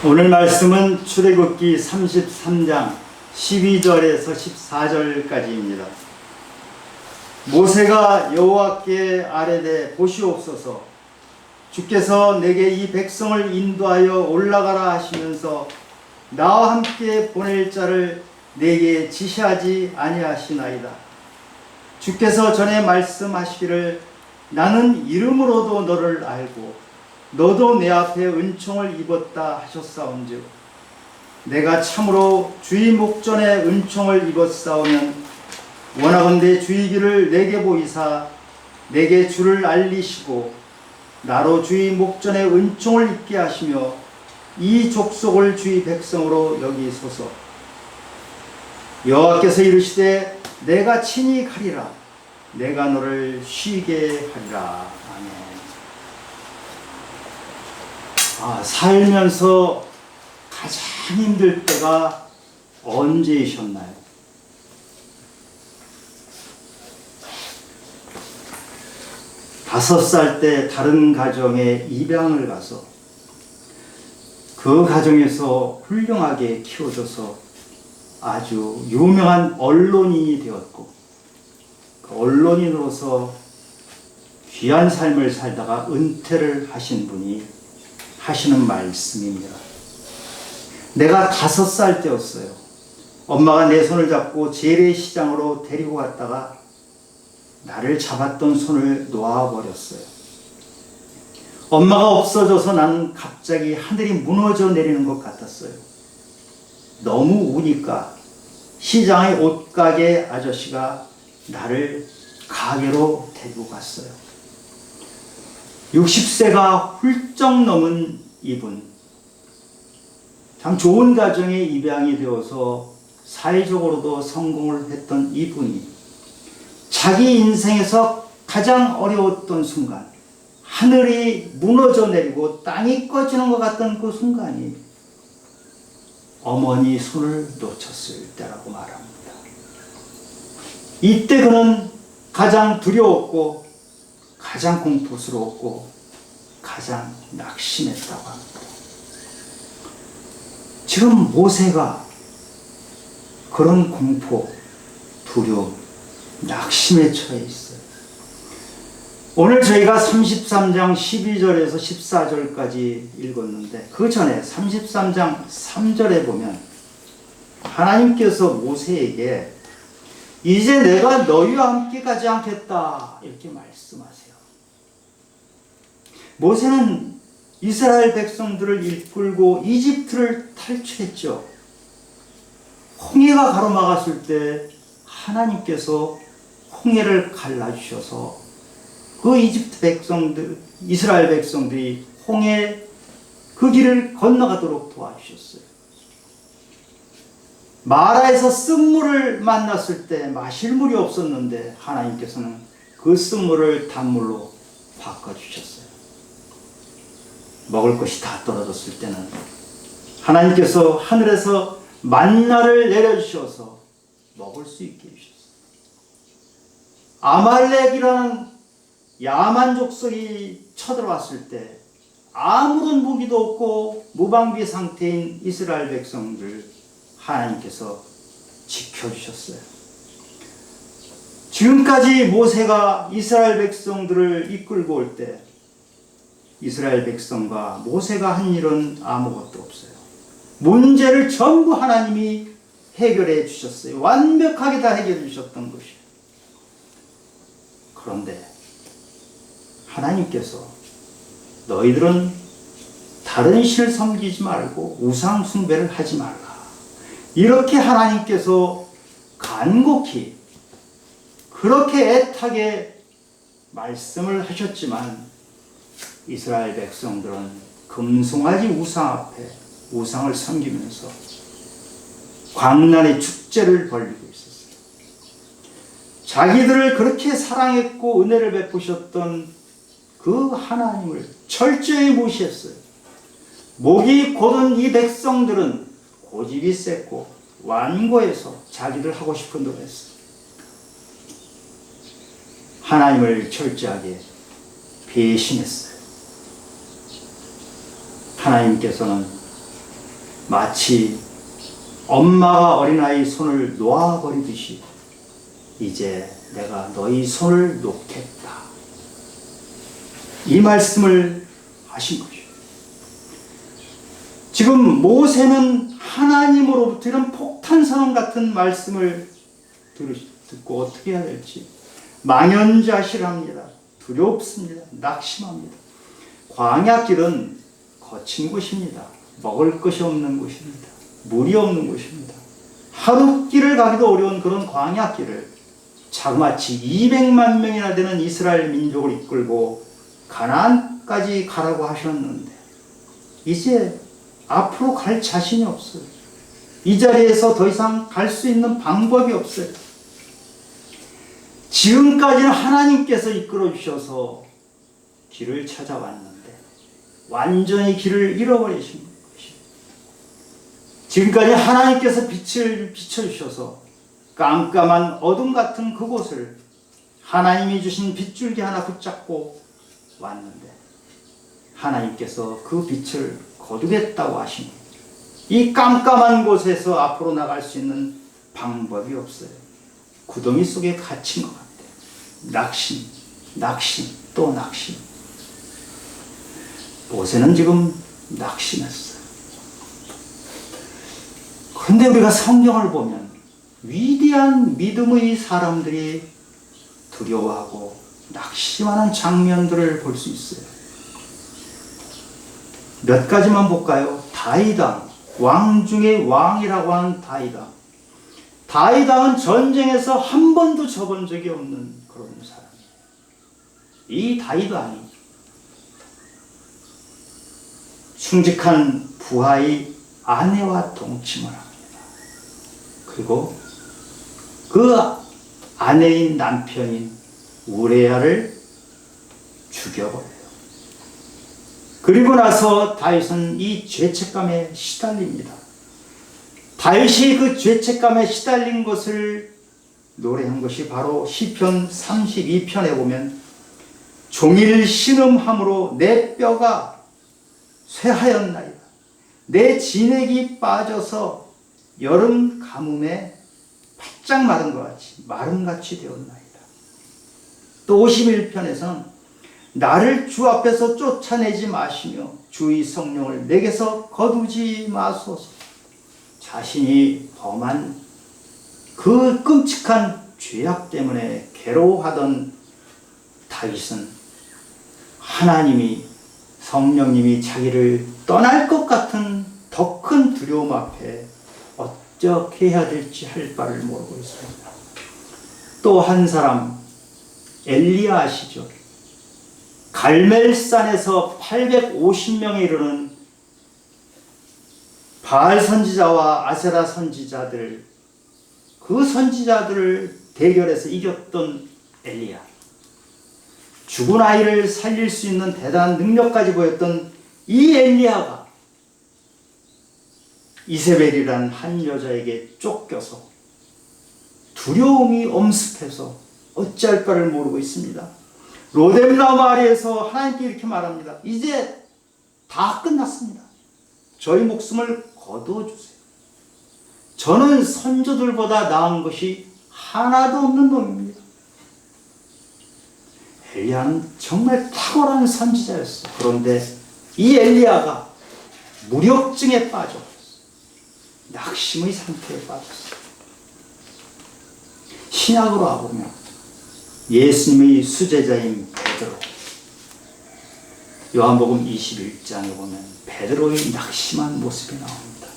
오늘 말씀은 출애굽기 33장 12절에서 14절까지입니다. 모세가 여호와께 아뢰되 보시옵소서, 주께서 내게 이 백성을 인도하여 올라가라 하시면서 나와 함께 보낼 자를 내게 지시하지 아니하시나이다. 주께서 전에 말씀하시기를 나는 이름으로도 너를 알고 너도 내 앞에 은총을 입었다 하셨사온즉 내가 참으로 주의 목전에 은총을 입었사오면 원하건대 주의 길을 내게 보이사 내게 주를 알리시고 나로 주의 목전에 은총을 입게 하시며 이 족속을 주의 백성으로 여기소서. 여호와께서 이르시되 내가 친히 가리라. 내가 너를 쉬게 하리라. 아멘. 살면서 가장 힘들 때가 언제이셨나요? 다섯 살 때 다른 가정에 입양을 가서 그 가정에서 훌륭하게 키워져서 아주 유명한 언론인이 되었고, 그 언론인으로서 귀한 삶을 살다가 은퇴를 하신 분이 하시는 말씀입니다. 내가 5살 때였어요. 엄마가 내 손을 잡고 재래시장으로 데리고 갔다가 나를 잡았던 손을 놓아버렸어요. 엄마가 없어져서 나는 갑자기 하늘이 무너져 내리는 것 같았어요. 너무 우니까 시장의 옷가게 아저씨가 나를 가게로 데리고 갔어요. 60세가 훌쩍 넘은 이분, 참 좋은 가정에 입양이 되어서 사회적으로도 성공을 했던 이분이 자기 인생에서 가장 어려웠던 순간, 하늘이 무너져 내리고 땅이 꺼지는 것 같던 그 순간이 어머니 손을 놓쳤을 때라고 말합니다. 이때 그는 가장 두려웠고 가장 공포스러웠고 가장 낙심했다고 합니다. 지금 모세가 그런 공포, 두려움, 낙심에 처해 있어요. 오늘 저희가 33장 12절에서 14절까지 읽었는데 그 전에 33장 3절에 보면 하나님께서 모세에게 이제 내가 너희와 함께 가지 않겠다 이렇게 말씀하세요. 모세는 이스라엘 백성들을 이끌고 이집트를 탈출했죠. 홍해가 가로막았을 때 하나님께서 홍해를 갈라주셔서 그 이집트 백성들, 이스라엘 백성들이 홍해 그 길을 건너가도록 도와주셨어요. 마라에서 쓴물을 만났을 때 마실 물이 없었는데 하나님께서는 그 쓴물을 단물로 바꿔주셨어요. 먹을 것이 다 떨어졌을 때는 하나님께서 하늘에서 만나를 내려주셔서 먹을 수 있게 해주셨어요. 아말렉이라는 야만 족속이 쳐들어왔을 때 아무런 무기도 없고 무방비 상태인 이스라엘 백성들 하나님께서 지켜주셨어요. 지금까지 모세가 이스라엘 백성들을 이끌고 올 때 이스라엘 백성과 모세가 한 일은 아무것도 없어요. 문제를 전부 하나님이 해결해 주셨어요. 완벽하게 다 해결해 주셨던 것이에요. 그런데 하나님께서 너희들은 다른 신을 섬기지 말고 우상 숭배를 하지 말라. 이렇게 하나님께서 간곡히 그렇게 애타게 말씀을 하셨지만 이스라엘 백성들은 금송아지 우상 앞에 우상을 섬기면서 광란의 축제를 벌이고 있었어요. 자기들을 그렇게 사랑했고 은혜를 베푸셨던 그 하나님을 철저히 무시했어요. 목이 곧은 이 백성들은 고집이 셌고 완고해서 자기들 하고 싶은 대로 했어요. 하나님을 철저하게 배신했어요. 하나님께서는 마치 엄마가 어린아이 손을 놓아버리듯이 이제 내가 너희 손을 놓겠다. 이 말씀을 하신 것이죠. 지금 모세는 하나님으로부터 이런 폭탄 선언 같은 말씀을 듣고 어떻게 해야 될지 망연자실합니다. 두렵습니다. 낙심합니다. 광야길은 거친 곳입니다. 먹을 것이 없는 곳입니다. 물이 없는 곳입니다. 하루 길을 가기도 어려운 그런 광야길을 자그마치 200만 명이나 되는 이스라엘 민족을 이끌고 가나안까지 가라고 하셨는데 이제 앞으로 갈 자신이 없어요. 이 자리에서 더 이상 갈 수 있는 방법이 없어요. 지금까지는 하나님께서 이끌어 주셔서 길을 찾아왔는데 완전히 길을 잃어버리신 것입니다. 지금까지 하나님께서 빛을 비춰주셔서 깜깜한 어둠 같은 그곳을 하나님이 주신 빗줄기 하나 붙잡고 왔는데 하나님께서 그 빛을 거두겠다고 하십니다. 이 깜깜한 곳에서 앞으로 나갈 수 있는 방법이 없어요. 구덩이 속에 갇힌 것 같아요. 낙심, 또 낙심. 모세는 지금 낙심했어요. 그런데 우리가 성경을 보면 위대한 믿음의 사람들이 두려워하고 낙심하는 장면들을 볼 수 있어요. 몇 가지만 볼까요? 다윗왕, 왕 중의 왕이라고 하는 다윗왕. 다윗왕은 전쟁에서 한 번도 져본 적이 없는 그런 사람이에요. 이 다윗왕이 충직한 부하의 아내와 동침을 합니다. 그리고 그 아내인 남편인 우레야를 죽여버려요. 그리고 나서 다윗은 이 죄책감에 시달립니다. 다윗이 그 죄책감에 시달린 것을 노래한 것이 바로 시편 32편에 보면 종일 신음함으로 내 뼈가 쇠하였나이다. 내 진액이 빠져서 여름 가뭄에 바짝 마른 것 같이 마름같이 되었나이다. 또 51편에서는 나를 주 앞에서 쫓아내지 마시며 주의 성령을 내게서 거두지 마소서. 자신이 범한 그 끔찍한 죄악 때문에 괴로워하던 다윗은 하나님이 성령님이 자기를 떠날 것 같은 더 큰 두려움 앞에 어떻게 해야 될지 할 바를 모르고 있습니다. 또 한 사람 엘리야 아시죠? 갈멜산에서 850명에 이르는 바알 선지자와 아세라 선지자들, 그 선지자들을 대결해서 이겼던 엘리야. 죽은 아이를 살릴 수 있는 대단한 능력까지 보였던 이 엘리야가 이세벨이라는 한 여자에게 쫓겨서 두려움이 엄습해서 어찌할 바를 모르고 있습니다. 로뎀나무 아래에서 하나님께 이렇게 말합니다. 이제 다 끝났습니다. 저희 목숨을 거두어주세요. 저는 선조들보다 나은 것이 하나도 없는 놈입니다. 엘리야는 정말 탁월한 선지자였어요. 그런데 이 엘리야가 무력증에 빠져 낙심의 상태에 빠졌어요. 신약으로 와보면 예수님의 수제자인 베드로, 요한복음 21장에 보면 베드로의 낙심한 모습이 나옵니다.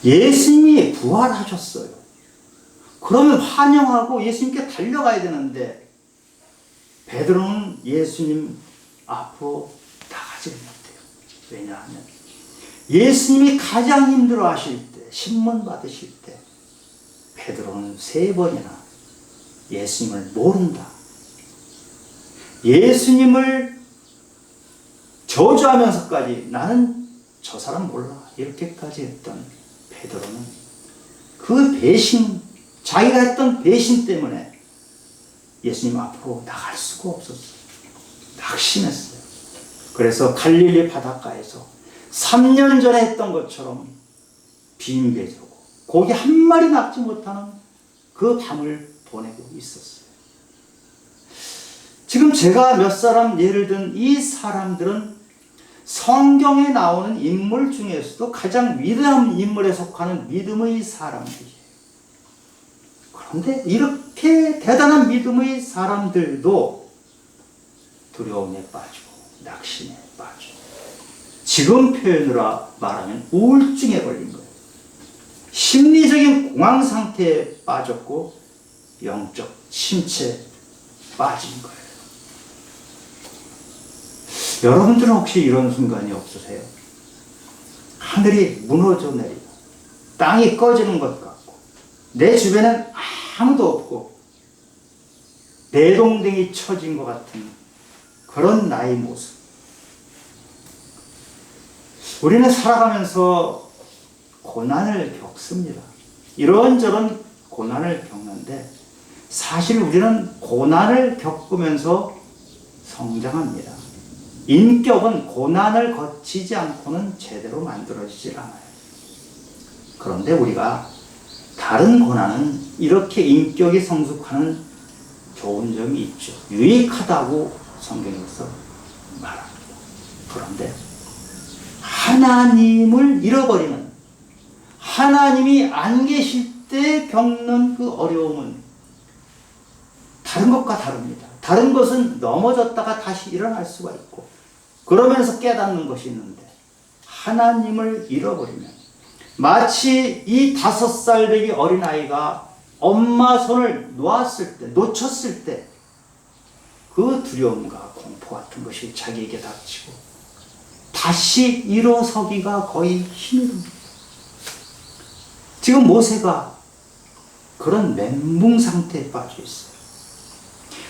예수님이 부활하셨어요. 그러면 환영하고 예수님께 달려가야 되는데 베드로는 예수님 앞으로 나가지 못해요. 왜냐하면 예수님이 가장 힘들어 하실 때, 신문 받으실 때 베드로는 3번이나 예수님을 모른다, 예수님을 저주하면서까지 나는 저 사람 몰라 이렇게까지 했던 베드로는 그 배신, 자기가 했던 배신 때문에 예수님 앞으로 나갈 수가 없었어요. 낙심했어요. 그래서 갈릴리 바닷가에서 3년 전에 했던 것처럼 빈배 자고 고기 한 마리 낚지 못하는 그 밤을 보내고 있었어요. 지금 제가 몇 사람 예를 든 이 사람들은 성경에 나오는 인물 중에서도 가장 위대한 인물에 속하는 믿음의 사람들이에요. 그런데 이렇게 대단한 믿음의 사람들도 두려움에 빠지고 낙심에 빠지고 지금 표현으로 말하면 우울증에 걸린 거예요. 심리적인 공황 상태에 빠졌고 영적 침체에 빠진 거예요. 여러분들은 혹시 이런 순간이 없으세요? 하늘이 무너져 내리고 땅이 꺼지는 것 같고 내 주변엔 아무도 없고 내동댕이 쳐진 것 같은 그런 나의 모습. 우리는 살아가면서 고난을 겪습니다. 이런저런 고난을 겪는데 사실 우리는 고난을 겪으면서 성장합니다. 인격은 고난을 거치지 않고는 제대로 만들어지질 않아요. 그런데 우리가 다른 고난은 이렇게 인격이 성숙하는 좋은 점이 있죠. 유익하다고 성경에서 말합니다. 그런데 하나님을 잃어버리는, 하나님이 안 계실 때 겪는 그 어려움은 다른 것과 다릅니다. 다른 것은 넘어졌다가 다시 일어날 수가 있고 그러면서 깨닫는 것이 있는데 하나님을 잃어버리면 마치 이 5살 되기 어린아이가 엄마 손을 놓쳤을 때 그 두려움과 공포 같은 것이 자기에게 닥치고 다시 일어서기가 거의 힘이 듭니다. 지금 모세가 그런 멘붕 상태에 빠져 있어요.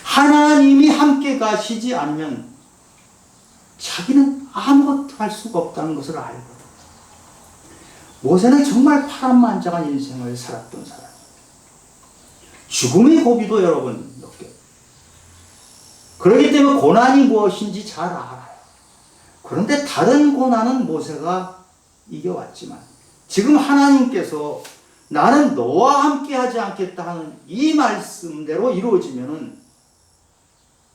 하나님이 함께 가시지 않으면 자기는 아무것도 할 수가 없다는 것을 알거든. 모세는 정말 파란만장한 인생을 살았던 사람이에요. 죽음의 고비도 여러분 느껴요. 그렇기 때문에 고난이 무엇인지 잘 알아요. 그런데 다른 고난은 모세가 이겨왔지만 지금 하나님께서 나는 너와 함께 하지 않겠다 하는 이 말씀대로 이루어지면은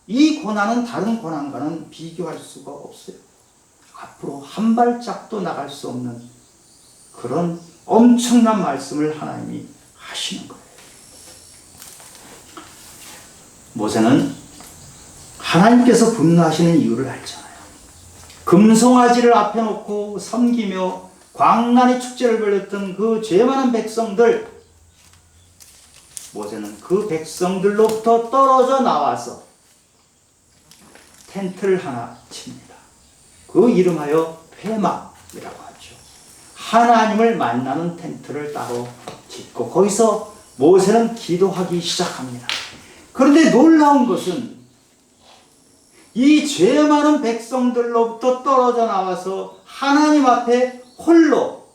이 고난은 다른 고난과는 비교할 수가 없어요. 앞으로 한 발짝도 나갈 수 없는 그런 엄청난 말씀을 하나님이 하시는 거예요. 모세는 하나님께서 분노하시는 이유를 알잖아요. 금송아지를 앞에 놓고 섬기며 광란의 축제를 벌였던 그 죄 많은 백성들, 모세는 그 백성들로부터 떨어져 나와서 텐트를 하나 칩니다. 그 이름하여 회막이라고 하죠. 하나님을 만나는 텐트를 따로 짓고 거기서 모세는 기도하기 시작합니다. 그런데 놀라운 것은 이 죄 많은 백성들로부터 떨어져 나와서 하나님 앞에 홀로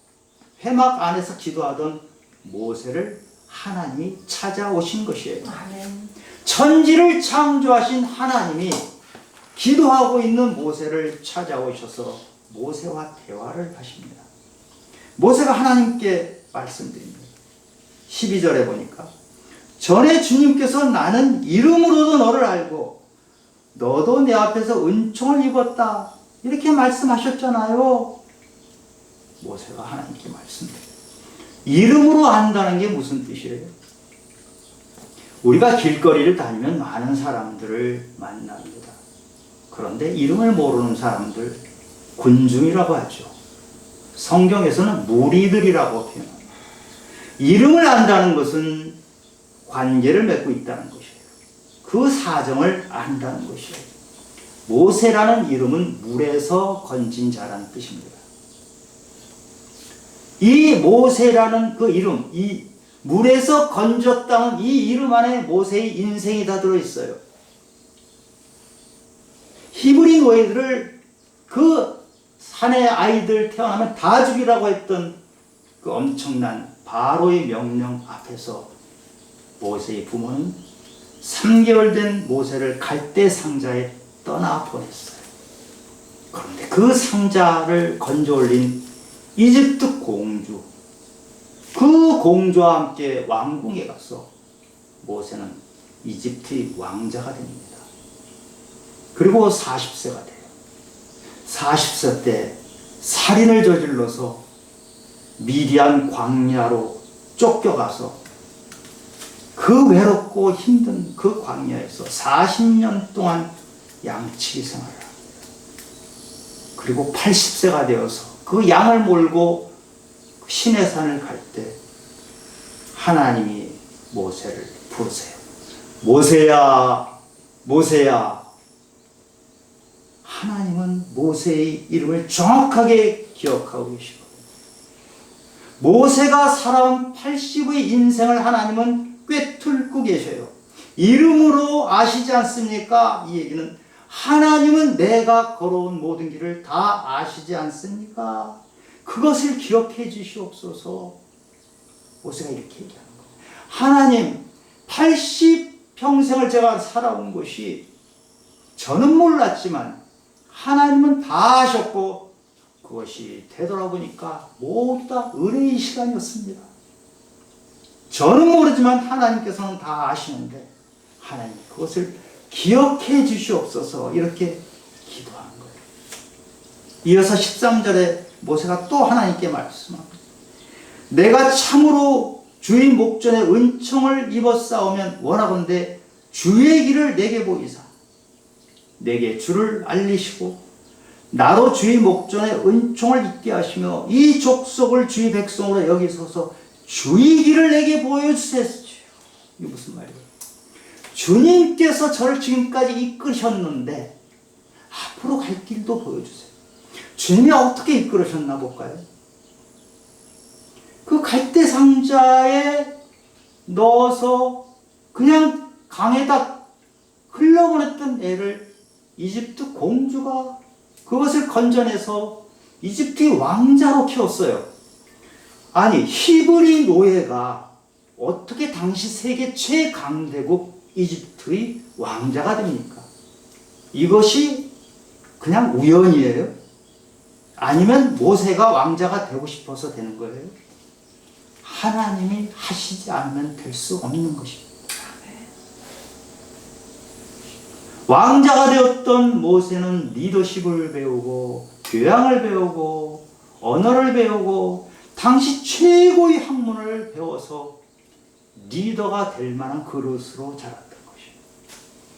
회막 안에서 기도하던 모세를 하나님이 찾아오신 것이에요. 아멘. 천지를 창조하신 하나님이 기도하고 있는 모세를 찾아오셔서 모세와 대화를 하십니다. 모세가 하나님께 말씀드립니다. 12절에 보니까 전에 주님께서 나는 이름으로도 너를 알고 너도 내 앞에서 은총을 입었다 이렇게 말씀하셨잖아요. 모세가 하나님께 말씀드려요. 이름으로 안다는 게 무슨 뜻이에요? 우리가 길거리를 다니면 많은 사람들을 만납니다. 그런데 이름을 모르는 사람들 군중이라고 하죠. 성경에서는 무리들이라고 표현합니다. 이름을 안다는 것은 관계를 맺고 있다는 것이에요. 그 사정을 안다는 것이에요. 모세라는 이름은 물에서 건진 자라는 뜻입니다. 이 모세라는 그 이름, 이 물에서 건졌다는 이 이름 안에 모세의 인생이 다 들어있어요. 히브리 노예들을 그 산의 아이들 태어나면 다 죽이라고 했던 그 엄청난 바로의 명령 앞에서 모세의 부모는 3개월 된 모세를 갈대 상자에 떠나 보냈어요. 그런데 그 상자를 건져 올린 이집트 공주 그래서 공주와 함께 왕궁에 가서 모세는 이집트의 왕자가 됩니다. 그리고 40세가 돼요. 40세 때 살인을 저질러서 미디안 광야로 쫓겨가서 그 외롭고 힘든 그 광야에서 40년 동안 양치기 생활을 합니다. 그리고 80세가 되어서 그 양을 몰고 시내산을 갈 때 하나님이 모세를 부르세요. 모세야, 모세야. 하나님은 모세의 이름을 정확하게 기억하고 계시거든요. 모세가 살아온 80의 인생을 하나님은 꿰뚫고 계셔요. 이름으로 아시지 않습니까? 이 얘기는 하나님은 내가 걸어온 모든 길을 다 아시지 않습니까? 그것을 기억해 주시옵소서. 모세가 이렇게 얘기하는 거예요. 하나님, 80평생을 제가 살아온 것이 저는 몰랐지만 하나님은 다 아셨고 그것이 되돌아보니까 모두 다 은혜의 시간이었습니다. 저는 모르지만 하나님께서는 다 아시는데 하나님 그것을 기억해 주시옵소서 이렇게 기도하는 거예요. 이어서 13절에 모세가 또 하나님께 말씀합니다. 내가 참으로 주의 목전에 은총을 입었사오면 원하건대 주의 길을 내게 보이사 내게 주를 알리시고 나로 주의 목전에 은총을 입게 하시며 이 족속을 주의 백성으로 여기소서 주의 길을 내게 보여주세요. 이게 무슨 말이에요? 주님께서 저를 지금까지 이끄셨는데 앞으로 갈 길도 보여주세요. 주님이 어떻게 이끌으셨나 볼까요? 그 갈대 상자에 넣어서 그냥 강에다 흘러보냈던 애를 이집트 공주가 그것을 건져내서 이집트의 왕자로 키웠어요. 아니 히브리 노예가 어떻게 당시 세계 최강대국 이집트의 왕자가 됩니까? 이것이 그냥 우연이에요? 아니면 모세가 왕자가 되고 싶어서 되는 거예요? 하나님이 하시지 않으면 될 수 없는 것입니다. 왕자가 되었던 모세는 리더십을 배우고 교양을 배우고 언어를 배우고 당시 최고의 학문을 배워서 리더가 될 만한 그릇으로 자랐던 것입니다.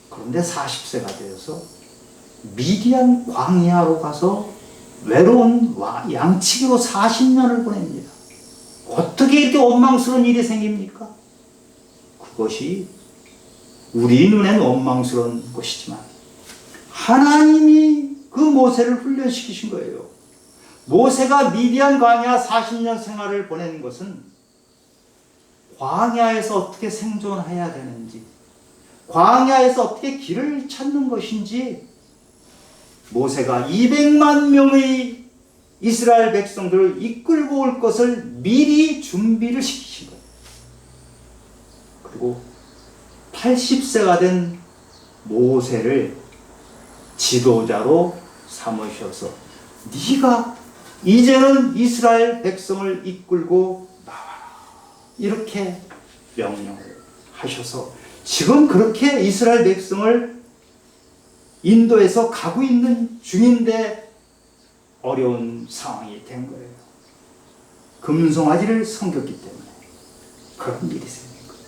그런데 40세가 되어서 미디안 광야로 가서 외로운 양치기로 40년을 보냅니다. 어떻게 이렇게 원망스러운 일이 생깁니까? 그것이 우리 눈엔 원망스러운 것이지만 하나님이 그 모세를 훈련시키신 거예요. 모세가 미디안 광야 40년 생활을 보낸 것은 광야에서 어떻게 생존해야 되는지, 광야에서 어떻게 길을 찾는 것인지 모세가 200만 명의 이스라엘 백성들을 이끌고 올 것을 미리 준비를 시키신 거예요. 그리고 80세가 된 모세를 지도자로 삼으셔서 네가 이제는 이스라엘 백성을 이끌고 나와라 이렇게 명령을 하셔서 지금 그렇게 이스라엘 백성을 인도에서 가고 있는 중인데 어려운 상황이 된 거예요. 금송아지를 섬겼기 때문에 그런 일이 생긴 거예요.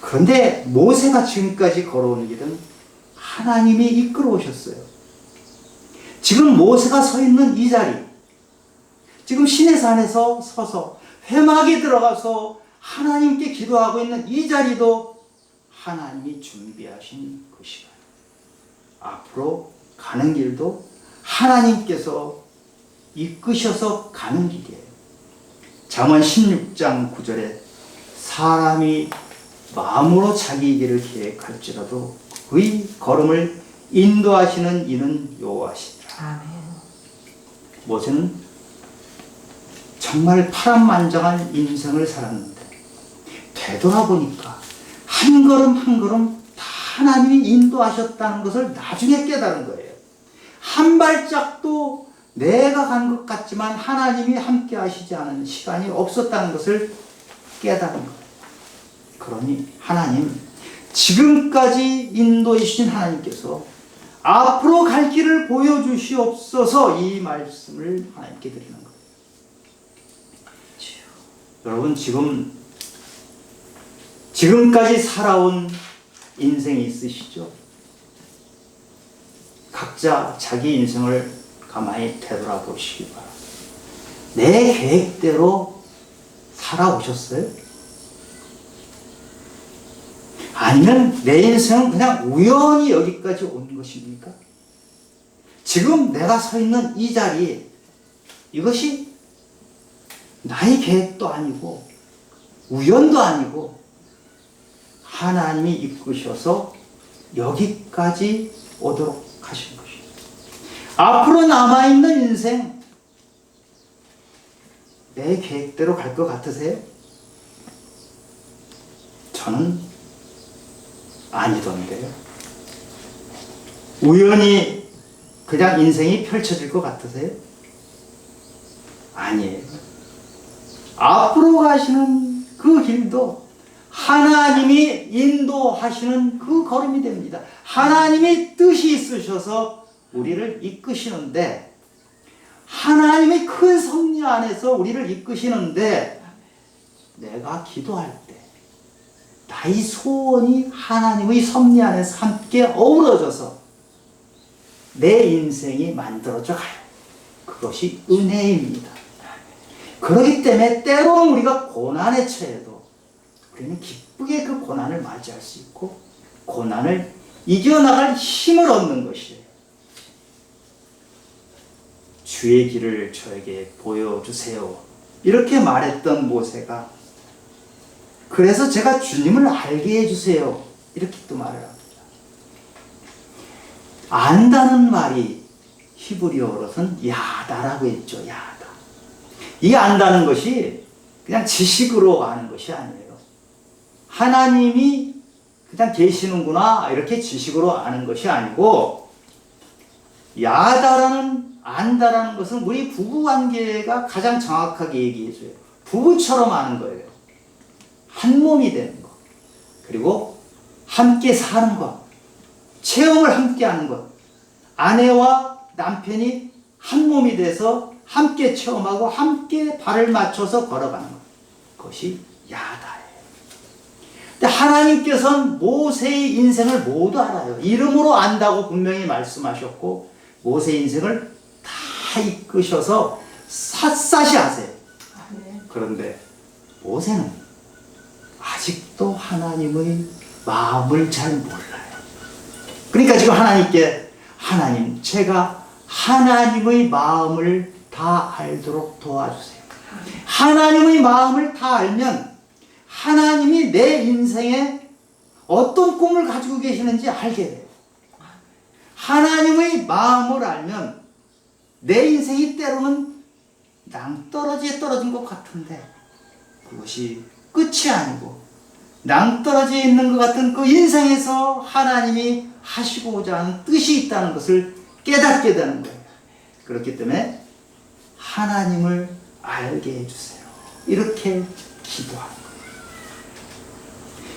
그런데 모세가 지금까지 걸어온 길은 하나님이 이끌어 오셨어요. 지금 모세가 서 있는 이 자리, 지금 시내산에서 서서 회막에 들어가서 하나님께 기도하고 있는 이 자리도 하나님이 준비하신 그 시간. 앞으로 가는 길도 하나님께서 이끄셔서 가는 길이에요. 잠언 16장 9절에 사람이 마음으로 자기 길을 계획할지라도 그의 걸음을 인도하시는 이는 여호와시니라. 아멘. 모세는 정말 파란만장한 인생을 살았는데 되돌아보니까 한 걸음 한 걸음 다 하나님이 인도하셨다는 것을 나중에 깨달은 거예요. 한 발짝도 내가 간 것 같지만 하나님이 함께 하시지 않은 시간이 없었다는 것을 깨달은 거예요. 그러니 하나님, 지금까지 인도해 주신 하나님께서 앞으로 갈 길을 보여주시옵소서, 이 말씀을 하나님께 드리는 거예요. 여러분, 지금까지 살아온 인생이 있으시죠? 각자 자기 인생을 가만히 되돌아보시기 바랍니다. 내 계획대로 살아오셨어요? 아니면 내 인생은 그냥 우연히 여기까지 온 것입니까? 지금 내가 서 있는 이 자리, 이것이 나의 계획도 아니고 우연도 아니고 하나님이 이끄셔서 여기까지 오도록 하신 것입니다. 앞으로 남아있는 인생, 내 계획대로 갈 것 같으세요? 저는 아니던데요. 우연히 그냥 인생이 펼쳐질 것 같으세요? 아니에요. 앞으로 가시는 그 길도 하나님이 인도하시는 그 걸음이 됩니다. 하나님이 뜻이 있으셔서 우리를 이끄시는데, 하나님의 큰 섭리 안에서 우리를 이끄시는데, 내가 기도할 때 나의 소원이 하나님의 섭리 안에서 함께 어우러져서 내 인생이 만들어져 가요. 그것이 은혜입니다. 그렇기 때문에 때로는 우리가 고난에 처해도 우리는 기쁘게 그 고난을 맞이할 수 있고 고난을 이겨나갈 힘을 얻는 것이에요. 주의 길을 저에게 보여주세요, 이렇게 말했던 모세가, 그래서 제가 주님을 알게 해주세요, 이렇게 또 말을 합니다. 안다는 말이 히브리어로는 야다라고 했죠. 야다. 이 안다는 것이 그냥 지식으로 아는 것이 아니에요. 하나님이 그냥 계시는구나 이렇게 지식으로 아는 것이 아니고, 야다라는, 안다라는 것은 우리 부부관계가 가장 정확하게 얘기해줘요. 부부처럼 아는 거예요. 한 몸이 되는 것, 그리고 함께 사는 것, 체험을 함께 하는 것, 아내와 남편이 한 몸이 돼서 함께 체험하고 함께 발을 맞춰서 걸어가는 것, 그것이 야다예요. 근데 하나님께서는 모세의 인생을 모두 알아요. 이름으로 안다고 분명히 말씀하셨고, 모세의 인생을 다 이끄셔서 샅샅이 아세요. 그런데 모세는 아직도 하나님의 마음을 잘 몰라요. 그러니까 지금 하나님께, 하나님, 제가 하나님의 마음을 다 알도록 도와주세요. 하나님의 마음을 다 알면 하나님이 내 인생에 어떤 꿈을 가지고 계시는지 알게 돼요. 하나님의 마음을 알면 내 인생이 때로는 낭떠러지에 떨어진 것 같은데 그것이 끝이 아니고, 낭떠러지에 있는 것 같은 그 인생에서 하나님이 하시고자 하는 뜻이 있다는 것을 깨닫게 되는 거예요. 그렇기 때문에 하나님을 알게 해주세요, 이렇게 기도하는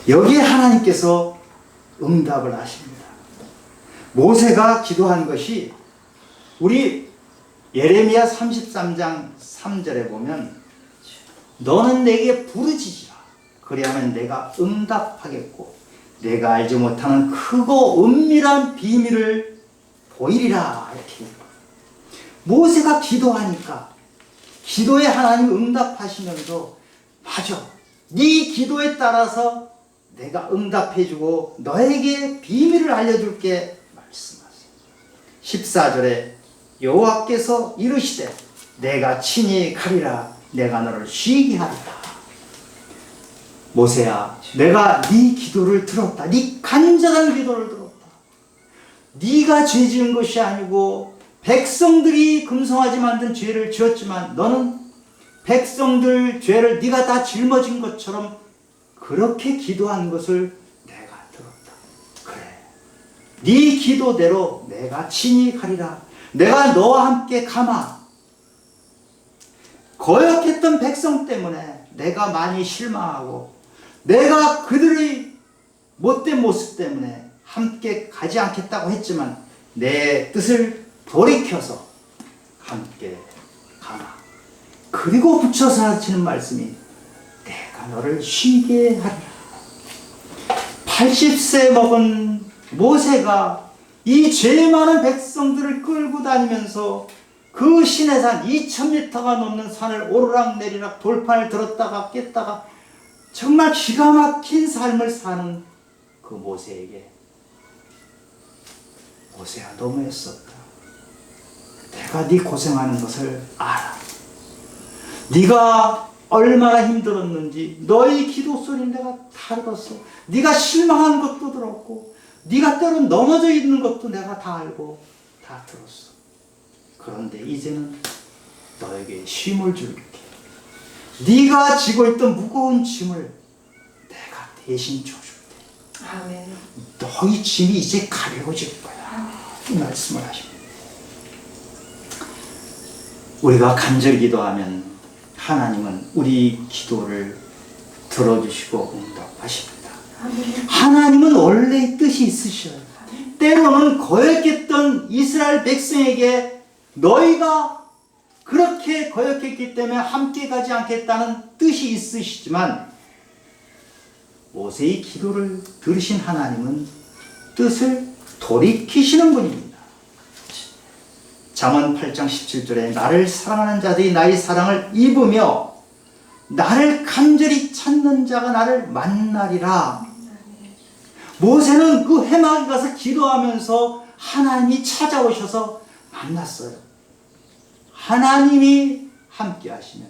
거예요. 여기에 하나님께서 응답을 하십니다. 모세가 기도한 것이, 우리 예레미야 33장 3절에 보면, 너는 내게 부르짖으라, 그리하면 내가 응답하겠고 내가 알지 못하는 크고 은밀한 비밀을 보이리라, 이렇게. 모세가 기도하니까 기도에 하나님 응답하시면서, 맞아, 네 기도에 따라서 내가 응답해주고 너에게 비밀을 알려줄게 말씀하세요. 14절에 여호와께서 이르시되 내가 친히 가리라, 내가 너를 쉬게 하리라. 모세야, 내가 네 기도를 들었다. 네 간절한 기도를 들었다. 네가 죄 지은 것이 아니고 백성들이 금송아지 만든 죄를 지었지만 너는 백성들 죄를 네가 다 짊어진 것처럼 그렇게 기도한 것을 내가 들었다. 그래, 네 기도대로 내가 친히 가리라. 내가 너와 함께 가마. 거역했던 백성 때문에 때문에 내가 많이 실망하고 내가 그들의 못된 모습 때문에 함께 가지 않겠다고 했지만 내 뜻을 돌이켜서 함께 가라. 그리고 붙여서 하시는 말씀이 내가 너를 쉬게 하리라. 80세 먹은 모세가 이 죄 많은 백성들을 끌고 다니면서 그 시내산 2000m가 넘는 산을 오르락내리락 돌판을 들었다가 깼다가 정말 기가 막힌 삶을 사는 그 모세에게 모세야 너무했었다. 내가 네 고생하는 것을 알아. 네가 얼마나 힘들었는지 너의 기도 소리를 내가 다 들었어. 네가 실망한 것도 들었고 네가 때론 넘어져 있는 것도 내가 다 알고 다 들었어. 그런데 이제는 너에게 쉼을 줄게. 네가 지고 있던 무거운 짐을 내가 대신 져줄게. 아멘. 너희 짐이 이제 가벼워질 거야. 이 말씀을 하십니다. 우리가 간절히 기도하면 하나님은 우리 기도를 들어주시고 응답하십니다. 아멘. 하나님은 원래 뜻이 있으셔요. 때로는 거역했던 이스라엘 백성에게 너희가 그렇게 거역했기 때문에 함께 가지 않겠다는 뜻이 있으시지만 모세의 기도를 들으신 하나님은 뜻을 돌이키시는 분입니다. 잠언 8장 17절에 나를 사랑하는 자들이 나의 사랑을 입으며 나를 간절히 찾는 자가 나를 만나리라. 모세는 그 회막에 가서 기도하면서 하나님이 찾아오셔서 만났어요. 하나님이 함께 하시면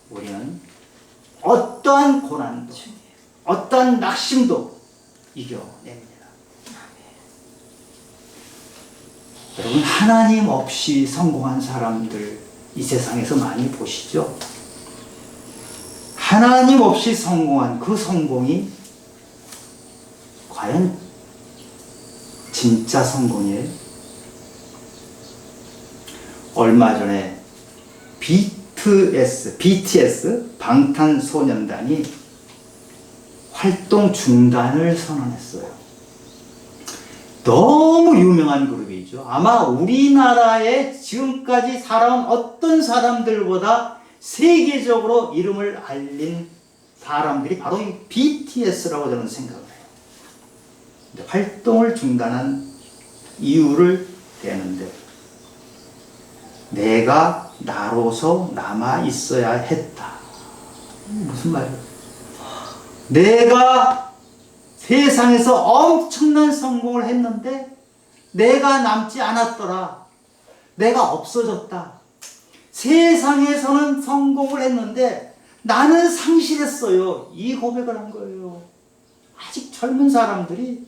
우리는 어떠한 고난도 어떠한 낙심도 이겨냅니다. 여러분, 하나님 없이 성공한 사람들 이 세상에서 많이 보시죠? 하나님 없이 성공한 그 성공이 과연 진짜 성공이에요? 얼마 전에 BTS 방탄소년단이 활동 중단을 선언했어요. 너무 유명한 그룹이죠. 아마 우리나라에 지금까지 살아온 어떤 사람들보다 세계적으로 이름을 알린 사람들이 바로 이 BTS라고 저는 생각을 해요. 근데 활동을 중단한 이유를 대는데 내가 나로서 남아 있어야 했다. 무슨 말이에요? 내가 세상에서 엄청난 성공을 했는데 내가 남지 않았더라. 내가 없어졌다. 세상에서는 성공을 했는데 나는 상실했어요. 이 고백을 한 거예요. 아직 젊은 사람들이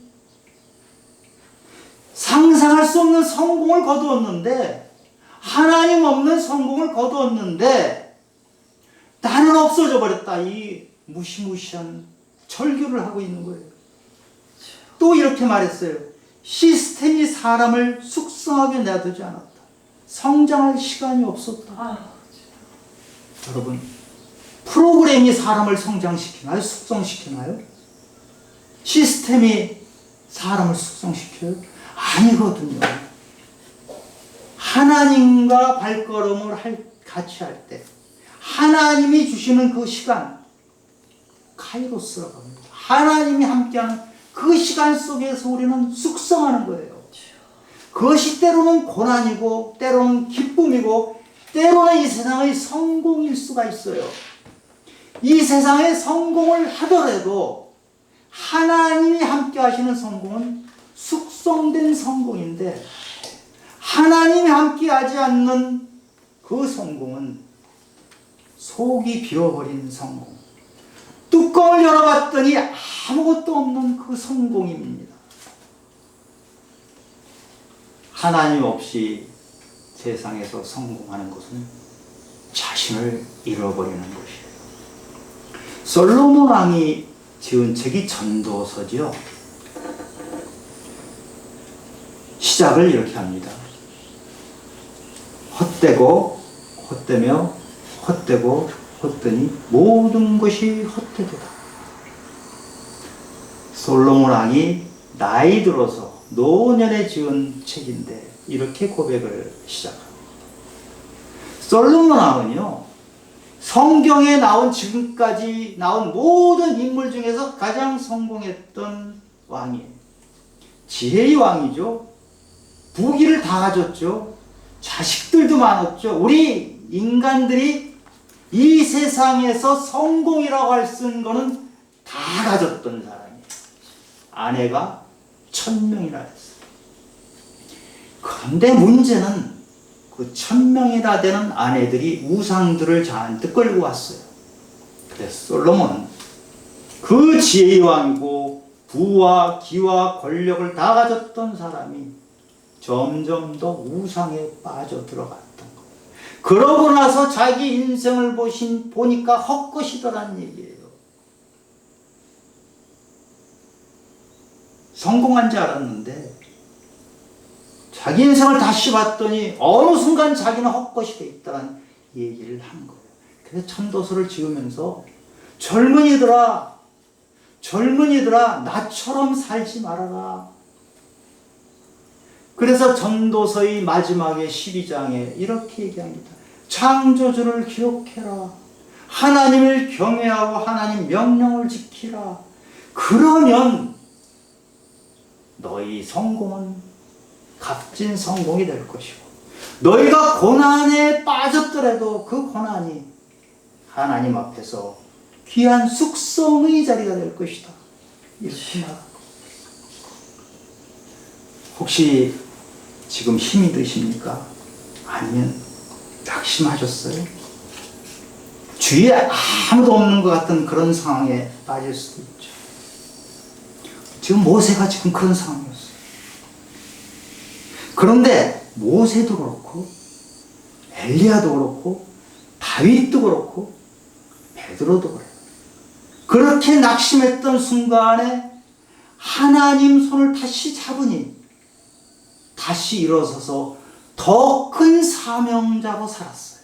상상할 수 없는 성공을 거두었는데 하나님 없는 성공을 거두었는데 나는 없어져 버렸다. 이 무시무시한 절규를 하고 있는 거예요. 또 이렇게 말했어요. 시스템이 사람을 숙성하게 놔두지 않았다. 성장할 시간이 없었다. 여러분, 프로그램이 사람을 성장시키나요? 숙성시키나요? 시스템이 사람을 숙성시켜요? 아니거든요. 하나님과 발걸음을 같이 할 때 하나님이 주시는 그 시간, 카이로스라고 합니다. 하나님이 함께하는 그 시간 속에서 우리는 숙성하는 거예요. 그것이 때로는 고난이고 때로는 기쁨이고 때로는 이 세상의 성공일 수가 있어요. 이 세상의 성공을 하더라도 하나님이 함께 하시는 성공은 숙성된 성공인데 하나님이 함께 하지 않는 그 성공은 속이 비어버린 성공. 뚜껑을 열어봤더니 아무것도 없는 그 성공입니다. 하나님 없이 세상에서 성공하는 것은 자신을 잃어버리는 것이에요. 솔로몬 왕이 지은 책이 전도서지요. 시작을 이렇게 합니다. 헛되고 헛되며 헛되고 했더니 모든 것이 헛되도다. 솔로몬 왕이 나이 들어서 노년에 지은 책인데 이렇게 고백을 시작합니다. 솔로몬 왕은요, 성경에 나온 지금까지 나온 모든 인물 중에서 가장 성공했던 왕이에요. 지혜의 왕이죠. 부귀를 다 가졌죠. 자식들도 많았죠. 우리 인간들이 이 세상에서 성공이라고 할 수 있는 거는 다 가졌던 사람이에요. 아내가 1000명이나 됐어요. 그런데 문제는 그 1000명이나 되는 아내들이 우상들을 잔뜩 끌고 왔어요. 그래서 솔로몬은 그 지혜의 왕이고 부와 기와 권력을 다 가졌던 사람이 점점 더 우상에 빠져 들어갔던 거예요. 그러고 나서 자기 인생을 보니까 헛것이더란 얘기예요. 성공한 줄 알았는데 자기 인생을 다시 봤더니 어느 순간 자기는 헛것이 돼 있다는 얘기를 한 거예요. 그래서 천도서를 지으면서 젊은이들아 나처럼 살지 말아라. 그래서 전도서의 마지막에 12장에 이렇게 얘기합니다. 창조주를 기억해라. 하나님을 경외하고 하나님 명령을 지키라. 그러면 너희 성공은 값진 성공이 될 것이고 너희가 고난에 빠졌더라도 그 고난이 하나님 앞에서 귀한 숙성의 자리가 될 것이다. 이렇게 말합니다. 혹시 지금 힘이 드십니까? 아니면 낙심하셨어요? 주위에 아무도 없는 것 같은 그런 상황에 빠질 수도 있죠. 지금 모세가 지금 그런 상황이었어요. 그런데 모세도 그렇고 엘리야도 그렇고 다윗도 그렇고 베드로도 그래요. 그렇게 낙심했던 순간에 하나님 손을 다시 잡으니 다시 일어서서 더 큰 사명자로 살았어요.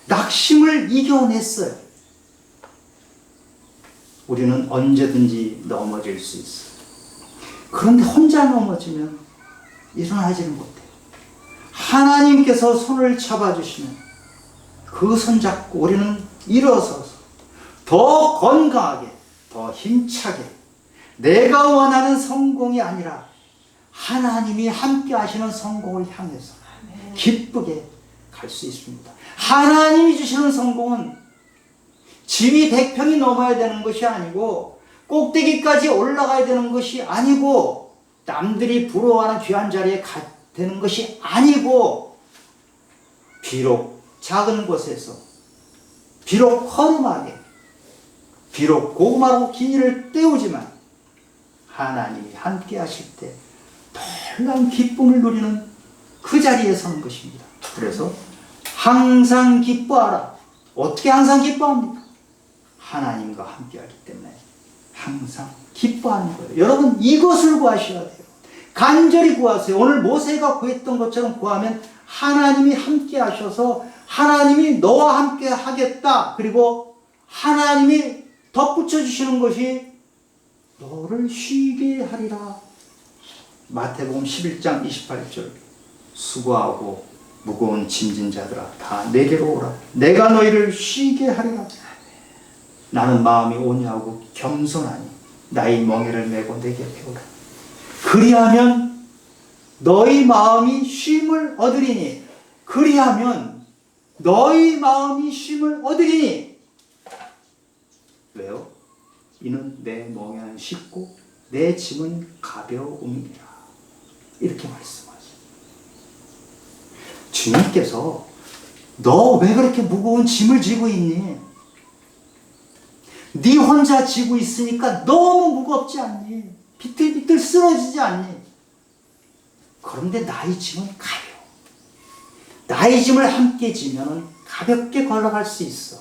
낙심을 이겨냈어요. 우리는 언제든지 넘어질 수 있어요. 그런데 혼자 넘어지면 일어나지는 못해요. 하나님께서 손을 잡아주시면 그 손 잡고 우리는 일어서서 더 건강하게, 더 힘차게 내가 원하는 성공이 아니라 하나님이 함께 하시는 성공을 향해서 기쁘게 갈 수 있습니다. 하나님이 주시는 성공은 지위 100평이 넘어야 되는 것이 아니고 꼭대기까지 올라가야 되는 것이 아니고 남들이 부러워하는 귀한 자리에 되는 것이 아니고 비록 작은 곳에서 비록 허름하게 비록 고구마로 길을 때우지만 하나님이 함께 하실 때 놀라운 기쁨을 누리는 그 자리에 서는 것입니다. 그래서 항상 기뻐하라. 어떻게 항상 기뻐합니까? 하나님과 함께 하기 때문에 항상 기뻐하는 거예요. 여러분 이것을 구하셔야 돼요. 간절히 구하세요. 오늘 모세가 구했던 것처럼 구하면 하나님이 함께 하셔서 하나님이 너와 함께 하겠다. 그리고 하나님이 덧붙여 주시는 것이 너를 쉬게 하리라. 마태복음 11장 28절 수고하고 무거운 짐진 자들아 다 내게로 오라. 내가 너희를 쉬게 하리라. 나는 마음이 온유하고 겸손하니 나의 멍에를 메고 내게 배우라. 그리하면 너희 마음이 쉼을 얻으리니 그리하면 너희 마음이 쉼을 얻으리니 왜요? 이는 내 멍에는 쉽고 내 짐은 가벼움이라. 이렇게 말씀하세요. 주님께서 너 왜 그렇게 무거운 짐을 지고 있니? 네 혼자 지고 있으니까 너무 무겁지 않니? 비틀비틀 쓰러지지 않니? 그런데 나의 짐은 가벼워. 나의 짐을 함께 지면 가볍게 걸어갈 수 있어.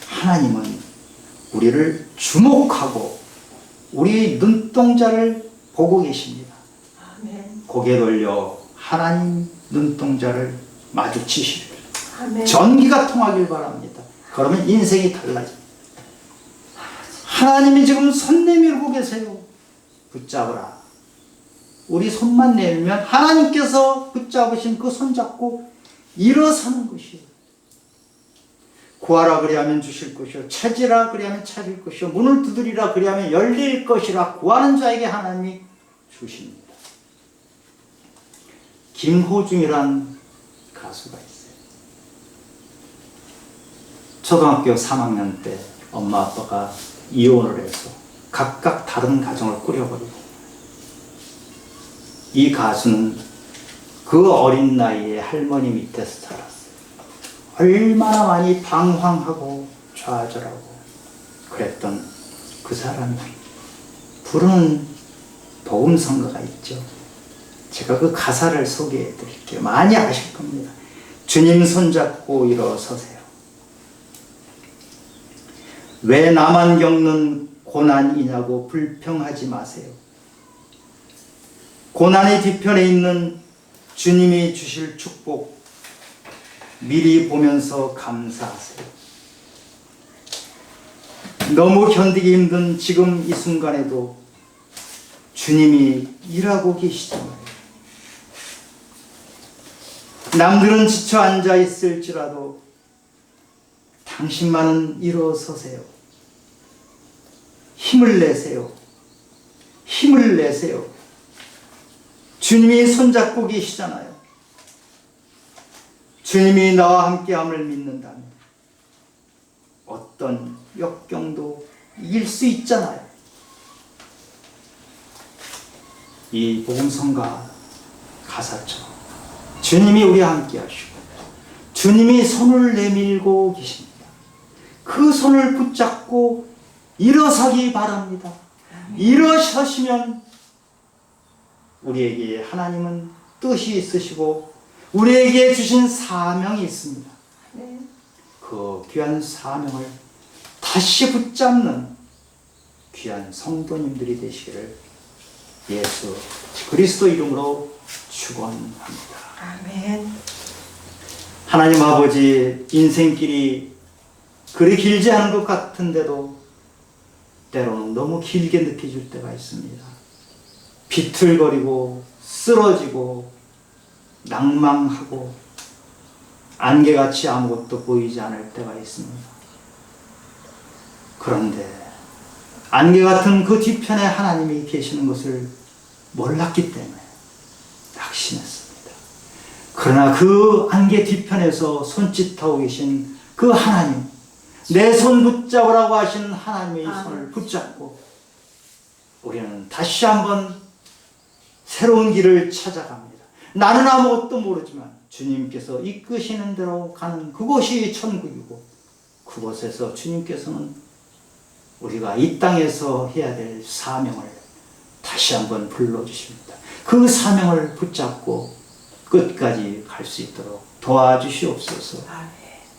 하나님은 우리를 주목하고 우리 눈동자를 보고 계십니다. 아멘. 고개 돌려 하나님 눈동자를 마주치시길, 아멘. 전기가 통하길 바랍니다. 그러면 인생이 달라집니다. 하나님이 지금 손 내밀고 계세요. 붙잡으라. 우리 손만 내밀면 하나님께서 붙잡으신 그 손 잡고 일어서는 것이에요. 구하라 그리하면 주실 것이요, 찾으라 그리하면 찾을 것이요, 문을 두드리라 그리하면 열릴 것이라. 구하는 자에게 하나님이 주십니다. 김호중이란 가수가 있어요. 초등학교 3학년 때 엄마 아빠가 이혼을 해서 각각 다른 가정을 꾸려버리고, 이 가수는 그 어린 나이에 할머니 밑에서 살았어요. 얼마나 많이 방황하고 좌절하고 그랬던 그 사람이 부르는 복음성가가 있죠. 제가 그 가사를 소개해 드릴게요. 많이 아실 겁니다. 주님 손잡고 일어서세요. 왜 나만 겪는 고난이냐고 불평하지 마세요. 고난의 뒤편에 있는 주님이 주실 축복 미리 보면서 감사하세요. 너무 견디기 힘든 지금 이 순간에도 주님이 일하고 계시잖아요. 남들은 지쳐 앉아 있을지라도 당신만은 일어서세요. 힘을 내세요. 힘을 내세요. 주님이 손잡고 계시잖아요. 주님이 나와 함께함을 믿는다면 어떤 역경도 이길 수 있잖아요. 이 복음성가 가사처럼 주님이 우리와 함께 하시고 주님이 손을 내밀고 계십니다. 그 손을 붙잡고 일어서기 바랍니다. 일어서시면 우리에게 하나님은 뜻이 있으시고 우리에게 주신 사명이 있습니다. 네. 그 귀한 사명을 다시 붙잡는 귀한 성도님들이 되시기를 예수 그리스도 이름으로 축원합니다. 아멘. 하나님 아버지, 인생길이 그리 길지 않은 것 같은데도 때로는 너무 길게 느껴질 때가 있습니다. 비틀거리고 쓰러지고 낭망하고 안개같이 아무것도 보이지 않을 때가 있습니다. 그런데 안개 같은 그 뒤편에 하나님이 계시는 것을 몰랐기 때문에 낙심했습니다. 그러나 그 안개 뒤편에서 손짓하고 계신 그 하나님, 내 손 붙잡으라고 하신 하나님의 손을 붙잡고 우리는 다시 한번 새로운 길을 찾아갑니다. 나는 아무것도 모르지만 주님께서 이끄시는 대로 가는 그곳이 천국이고, 그곳에서 주님께서는 우리가 이 땅에서 해야 될 사명을 다시 한번 불러주십니다. 그 사명을 붙잡고 끝까지 갈 수 있도록 도와주시옵소서. 아멘.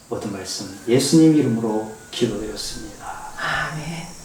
모든 말씀 예수님 이름으로 기도드렸습니다. 아멘.